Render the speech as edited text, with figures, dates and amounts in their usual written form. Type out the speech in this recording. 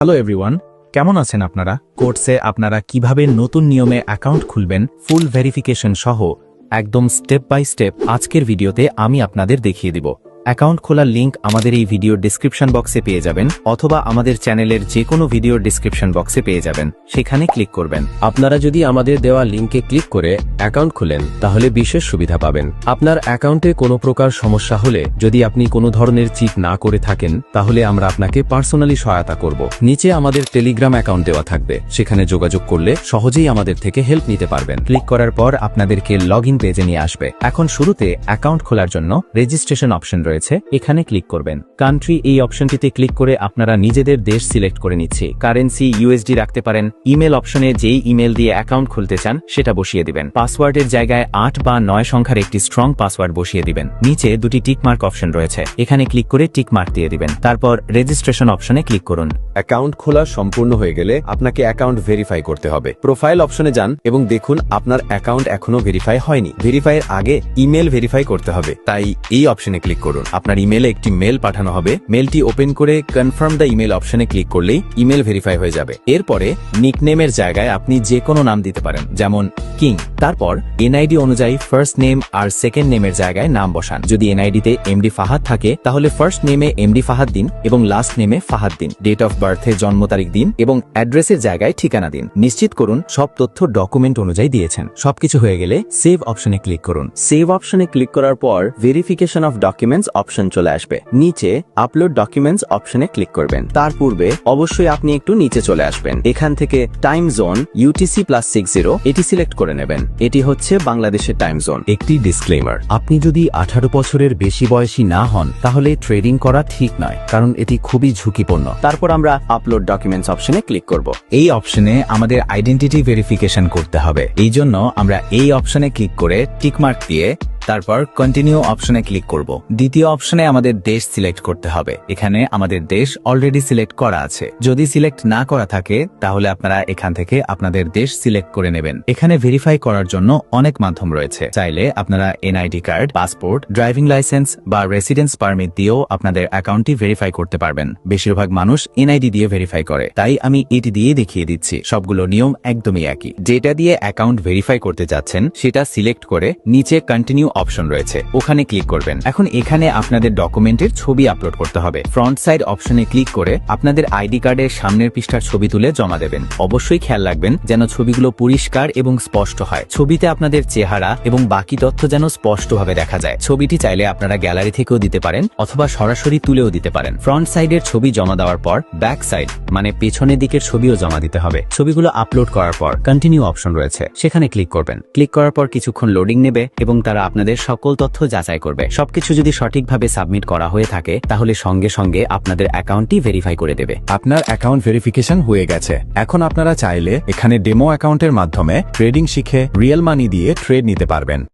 Hello everyone, কেমন আছেন আপনারা? কোর্সে আপনারা কিভাবে নতুন নিয়মে অ্যাকাউন্ট খুলবেন ফুল ভেরিফিকেশন সহ একদম স্টেপ বাই স্টেপ আজকের ভিডিওতে আমি আপনাদের দেখিয়ে দিব। অ্যাকাউন্ট খোলার লিংক আমাদের এই ভিডিওর ডেসক্রিপশন বক্সে পেয়ে যাবেন অথবা আমাদের চ্যানেলের যে কোনো ভিডিওর ডেসক্রিপশন বক্সে পেয়ে যাবেন, সেখানে ক্লিক করবেন। আপনারা যদি আমাদের দেওয়া লিংকে ক্লিক করে অ্যাকাউন্ট খুলেন তাহলে বিশেষ সুবিধা পাবেন। আপনার অ্যাকাউন্টে কোনো প্রকার সমস্যা হলে যদি আপনি কোনো ধরনের চিট না করে থাকেন তাহলে আমরা আপনাকে পার্সোনালি সহায়তা করব। নিচে আমাদের টেলিগ্রাম অ্যাকাউন্ট দেওয়া থাকবে, সেখানে যোগাযোগ করলে সহজেই আমাদের থেকে হেল্প নিতে পারবেন। ক্লিক করার পর আপনাদেরকে লগইন পেজে নিয়ে আসবে। এখন শুরুতে অ্যাকাউন্ট খোলার জন্য রেজিস্ট্রেশন অপশন রয়েছে, এখানে ক্লিক করবেন। কান্ট্রি এই অপশনটিতে ক্লিক করে আপনারা নিজেদের দেশ সিলেক্ট করে নিচ্ছে। কারেন্সি ইউএসডি রাখতে পারেন। ইমেল অপশনে যেই ইমেল দিয়ে অ্যাকাউন্ট খুলতে চান সেটা বসিয়ে দিবেন। পাসওয়ার্ডের জায়গায় 8 বা 9 সংখ্যার একটি স্ট্রং পাসওয়ার্ড বসিয়ে দিবেন। নিচে দুটি টিকমার্ক অপশন রয়েছে, এখানে ক্লিক করে টিকমার্ক দিয়ে দিবেন। তারপর রেজিস্ট্রেশন অপশনে ক্লিক করুন। অ্যাকাউন্ট খোলা সম্পূর্ণ হয়ে গেলে আপনাকে অ্যাকাউন্ট ভেরিফাই করতে হবে। প্রোফাইল অপশনে যান এবং দেখুন আপনার অ্যাকাউন্ট এখনো ভেরিফাই হয়নি। ভেরিফাইয়ের আগে ইমেল ভেরিফাই করতে হবে, তাই এই অপশনে ক্লিক করুন। আপনার ইমেলে একটি মেল পাঠানো হবে। মেলটি ওপেন করে কনফার্ম দ্য ইমেল অপশনে ক্লিক করলেই ইমেল ভেরিফাই হয়ে যাবে। এরপরে নিকনেমের জায়গায় আপনি যে কোনো নাম দিতে পারেন, যেমন কিং। তারপর এনআইডি অনুযায়ী ফার্স্ট নেম আর সেকেন্ড নেমের জায়গায় নাম বসান। যদি এনআইডিতে এমডি ফাহাদ থাকে তাহলে ফার্স্ট নেমে এমডি ফাহাদ দিন এবং লাস্ট নেমে ফাহাদ দিন। ডেট অফ বার্থে জন্ম তারিখ দিন এবং অ্যাড্রেসের জায়গায় ঠিকানা দিন। নিশ্চিত করুন সব তথ্য ডকুমেন্ট অনুযায়ী দিয়েছেন। সবকিছু হয়ে গেলে সেভ অপশনে ক্লিক করুন। সেভ অপশনে ক্লিক করার পর ভেরিফিকেশন অফ ডকুমেন্টস অপশন চলে আসবে। নিচে আপলোড ডকুমেন্টস অপশনে ক্লিক করবেন। তার পূর্বে অবশ্যই আপনি একটু নিচে চলে আসবেন। এখান থেকে টাইম জোন UTC+60 এটি সিলেক্ট করে নেবেন। এটি হচ্ছে বাংলাদেশের টাইম জোন। একটি ডিসক্লেমার, আপনি যদি 18 বছরের বেশি বয়সী না হন তাহলে ট্রেডিং করা ঠিক নয়, কারণ এটি খুবই ঝুঁকিপূর্ণ। তারপর আমরা আপলোড ডকুমেন্টস অপশনে ক্লিক করব। এই অপশনে আমাদের আইডেন্টিটি ভেরিফিকেশন করতে হবে। এই জন্য আমরা এই অপশনে ক্লিক করে টিকমার্ক দিয়ে তারপর কন্টিনিউ অপশনে ক্লিক করব। দ্বিতীয় অপশনে আমাদের দেশ সিলেক্ট করতে হবে। এখানে আমাদের দেশ অলরেডি সিলেক্ট করা আছে। যদি সিলেক্ট না করা থাকে তাহলে আপনারা এখান থেকে আপনাদের দেশ সিলেক্ট করে নেবেন। এখানে ভেরিফাই করার জন্য অনেক মাধ্যম রয়েছে। চাইলে আপনারা NID card, passport, driving licence বা রেসিডেন্স পারমিট দিয়েও আপনাদের অ্যাকাউন্টটি ভেরিফাই করতে পারবেন। বেশিরভাগ মানুষ এনআইডি দিয়ে ভেরিফাই করে, তাই আমি এটি দিয়ে দেখিয়ে দিচ্ছি। সবগুলো নিয়ম একদমই একই। যেটা দিয়ে অ্যাকাউন্ট ভেরিফাই করতে যাচ্ছেন সেটা সিলেক্ট করে নিচে কন্টিনিউ অপশন রয়েছে, ওখানে ক্লিক করবেন। এখন এখানে আপনাদের ডকুমেন্টের ছবি আপলোড করতে হবে। ফ্রন্ট সাইড অপশনে ক্লিক করে আপনাদের আইডি কার্ডের সামনের পৃষ্ঠার ছবি তুলে জমা দেবেন। অবশ্যই খেয়াল রাখবেন যেন ছবিগুলো পরিষ্কার এবং স্পষ্ট হয়। ছবিতে আপনাদের চেহারা এবং বাকি তথ্য যেন স্পষ্টভাবে দেখা যায়। ছবিটি চাইলে আপনারা গ্যালারি থেকেও দিতে পারেন অথবা সরাসরি তুলেও দিতে পারেন। ফ্রন্ট সাইডের ছবি জমা দেওয়ার পর ব্যাক সাইড মানে পেছনের দিকের ছবিও জমা দিতে হবে। ছবিগুলো আপলোড করার পর কন্টিনিউ অপশন রয়েছে, সেখানে ক্লিক করবেন। ক্লিক করার পর কিছুক্ষণ লোডিং নেবে এবং তারা আপনাদের সকল তথ্য যাচাই করবে। সবকিছু যদি সঠিকভাবে সাবমিট করা হয়ে থাকে তাহলে সঙ্গে সঙ্গে আপনাদের অ্যাকাউন্টটি ভেরিফাই করে দেবে। আপনার অ্যাকাউন্ট ভেরিফিকেশন হয়ে গেছে। এখন আপনারা চাইলে এখানে ডেমো অ্যাকাউন্টের মাধ্যমে ট্রেডিং শিখে রিয়েল মানি দিয়ে ট্রেড নিতে পারবেন।